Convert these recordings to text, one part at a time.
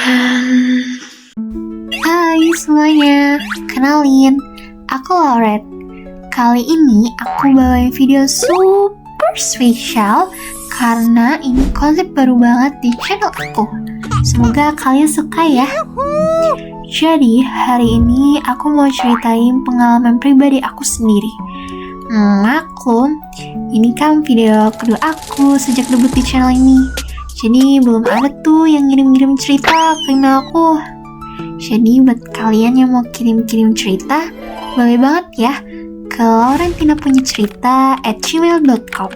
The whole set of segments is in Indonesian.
Hai semuanya, kenalin, aku Lauren. Kali ini aku bawain video super spesial karena ini konsep baru banget di channel aku. Semoga kalian suka ya. Jadi hari ini aku mau ceritain pengalaman pribadi aku sendiri. Maklum, ini kan video kedua aku sejak debut di channel ini. Jadi belum ada tuh yang ngirim-ngirim cerita ke email aku. Jadi buat kalian yang mau kirim-kirim cerita, boleh banget ya ke laurentina-punya-cerita@gmail.com.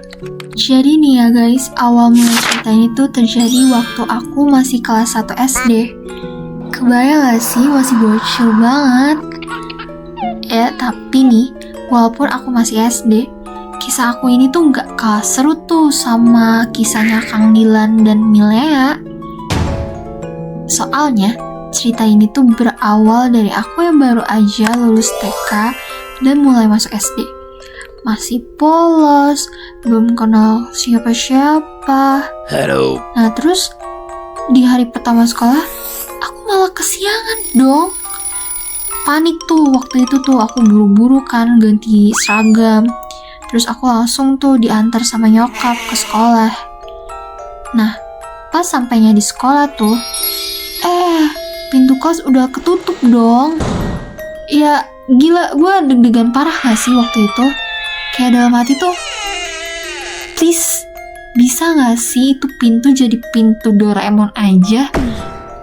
Jadi nih ya guys, awal mulai cerita ini tuh terjadi waktu aku masih kelas 1 SD. Kebayang gak sih, masih bocil banget. Ya tapi nih, walaupun aku masih SD, kisah aku ini tuh gak kalah seru tuh sama kisahnya Kang Dilan dan Milea. Soalnya, cerita ini tuh berawal dari aku yang baru aja lulus TK dan mulai masuk SD. Masih polos, belum kenal siapa-siapa. Halo. Nah terus, di hari pertama sekolah, aku malah kesiangan dong. Panik tuh, waktu itu tuh aku buru-buru kan ganti seragam. Terus aku langsung tuh diantar sama nyokap ke sekolah. Nah, pas sampainya di sekolah tuh, pintu kelas udah ketutup dong. Ya, gila, gue deg-degan parah gak sih waktu itu? Kayak dalam hati tuh, please, bisa gak sih itu pintu jadi pintu Doraemon aja?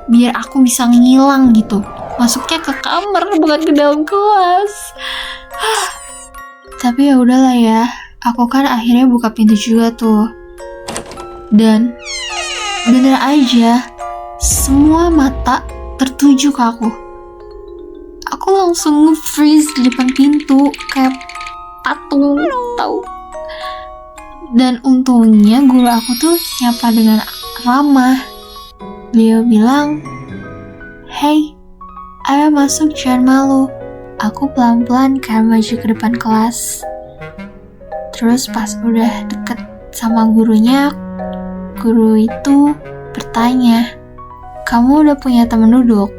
Biar aku bisa ngilang gitu. Masuknya ke kamar, bukan ke dalam kelas. Tapi ya udahlah ya, aku kan akhirnya buka pintu juga tuh. Dan bener aja, semua mata tertuju ke aku. Aku langsung nge-freeze di depan pintu kayak patung, tahu. Dan untungnya guru aku tuh nyapa dengan ramah. Beliau bilang, "Hey, ayo masuk, jangan malu." Aku pelan-pelan kan maju ke depan kelas. Terus pas udah deket sama gurunya, guru itu bertanya, "Kamu udah punya teman duduk?"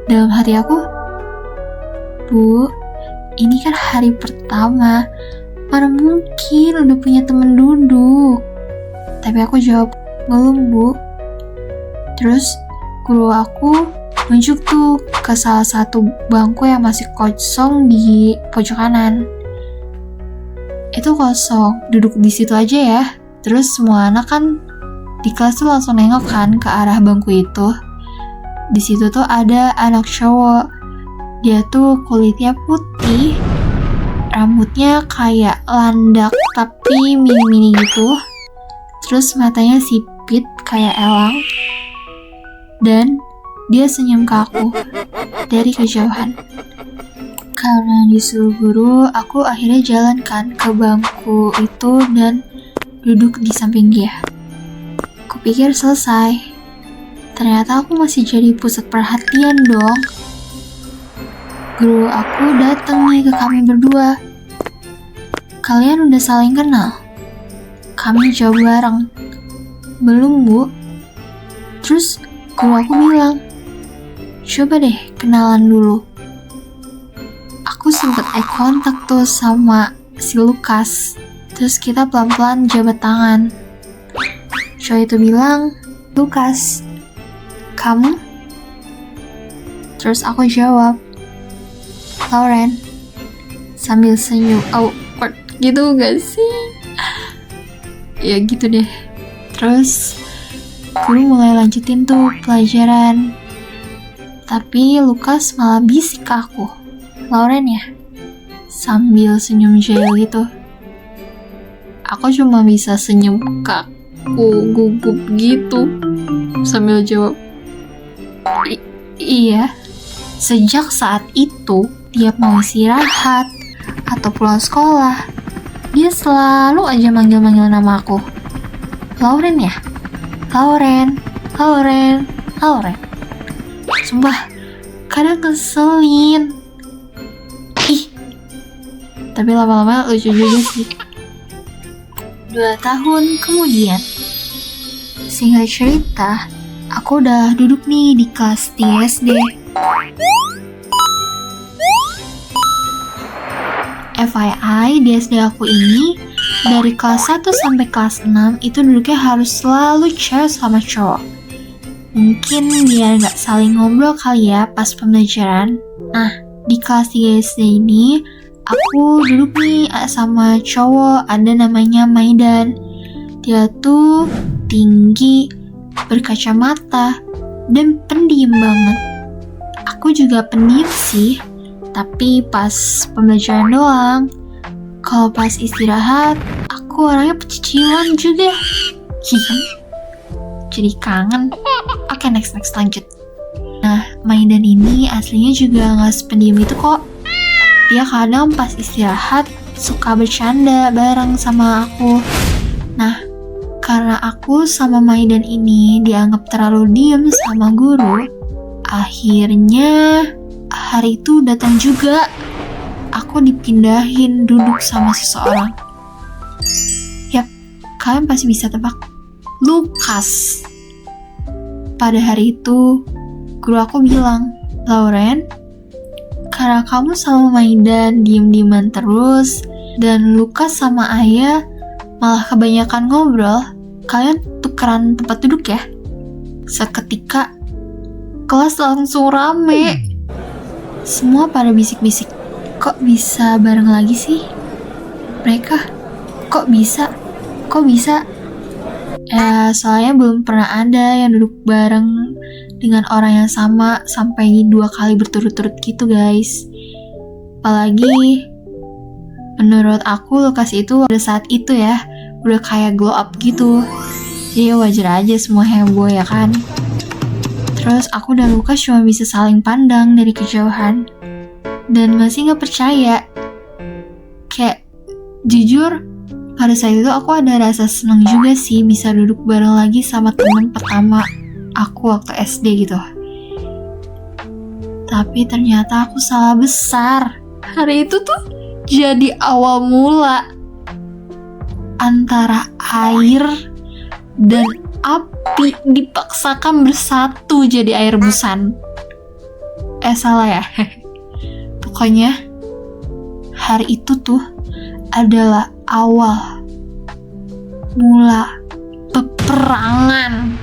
Dalam hati aku, "Bu, ini kan hari pertama, mana mungkin udah punya teman duduk?" Tapi aku jawab, "Belum, Bu." Terus guru aku nunjuk tuh ke salah satu bangku yang masih kosong di pojok kanan. Itu kosong, duduk di situ aja ya. Terus semua anak kan di kelas tuh langsung nengok kan ke arah bangku itu. Di situ tuh ada anak cowok. Dia tuh kulitnya putih, rambutnya kayak landak tapi mini-mini gitu. Terus matanya sipit kayak elang. Dan dia senyum ke aku dari kejauhan. Karena disuruh guru, aku akhirnya jalan kan ke bangku itu dan duduk di samping dia. Kupikir selesai. Ternyata aku masih jadi pusat perhatian dong. Guru aku datang nih ke kami berdua. "Kalian udah saling kenal?" Kami jawab bareng, "Belum, Bu." Terus guru aku bilang, "Coba deh kenalan dulu." Aku sempet eye contact tuh sama si Lukas. Terus kita pelan-pelan jabat tangan. Cowok itu bilang, "Lukas, kamu?" Terus aku jawab, "Lauren," sambil senyum. Awkward gitu gak sih? Ya gitu deh. Terus guru mulai lanjutin tuh pelajaran. Tapi Lukas malah bisik ke aku, "Lauren ya?" Sambil senyum jail gitu. Aku cuma bisa senyum kaku, gugup gitu. Sambil jawab, Iya." Sejak saat itu, tiap mau istirahat atau pulang sekolah, dia selalu aja manggil-manggil nama aku. "Lauren ya? Lauren, Lauren, Lauren." Sumpah, kadang keselin. Tapi lama-lama lucu juga sih. 2 tahun kemudian, singkat cerita, aku udah duduk nih di kelas 3 SD. FYI, di SD aku ini dari kelas 1 sampai kelas 6 itu duduknya harus selalu cewek sama cowok. Mungkin biar gak saling ngobrol kali ya pas pembelajaran. Nah, di kelas 3 SD ini aku duduk nih sama cowok, ada namanya Maidan. Dia tuh tinggi, berkacamata, dan pendiam banget. Aku juga pendiam sih, tapi pas pembelajaran doang. Kalau pas istirahat, aku orangnya pecicilan juga. Hihi, jadi kangen. Oke, next lanjut. Nah, Maidan ini aslinya juga gak sependiam itu kok. Dia kadang pas istirahat suka bercanda bareng sama aku. Nah, karena aku sama Maidan ini dianggap terlalu diem sama guru, akhirnya hari itu datang juga. Aku dipindahin duduk sama seseorang. Yap, kalian pasti bisa tebak. Lukas. Pada hari itu, guru aku bilang, "Lauren, karena kamu sama Maidan diem-dieman terus, dan Lukas sama Ayah malah kebanyakan ngobrol, kalian tukeran tempat duduk ya." Seketika, kelas langsung rame. Semua pada bisik-bisik, "Kok bisa bareng lagi sih mereka? Kok bisa? Ya, soalnya belum pernah ada yang duduk bareng dengan orang yang sama sampai 2 kali berturut-turut gitu guys. Apalagi menurut aku Lukas itu pada saat itu ya udah kayak glow up gitu. Jadi wajar aja semua heboh ya kan. Terus aku dan Lukas cuma bisa saling pandang dari kejauhan dan masih gak percaya. Kayak jujur pada saat itu aku ada rasa seneng juga sih bisa duduk bareng lagi sama teman pertama aku waktu SD gitu. Tapi ternyata aku salah besar. Hari itu tuh jadi awal mula antara air dan api dipaksakan bersatu jadi air busan. Salah ya. Pokoknya hari itu tuh adalah awal mula peperangan.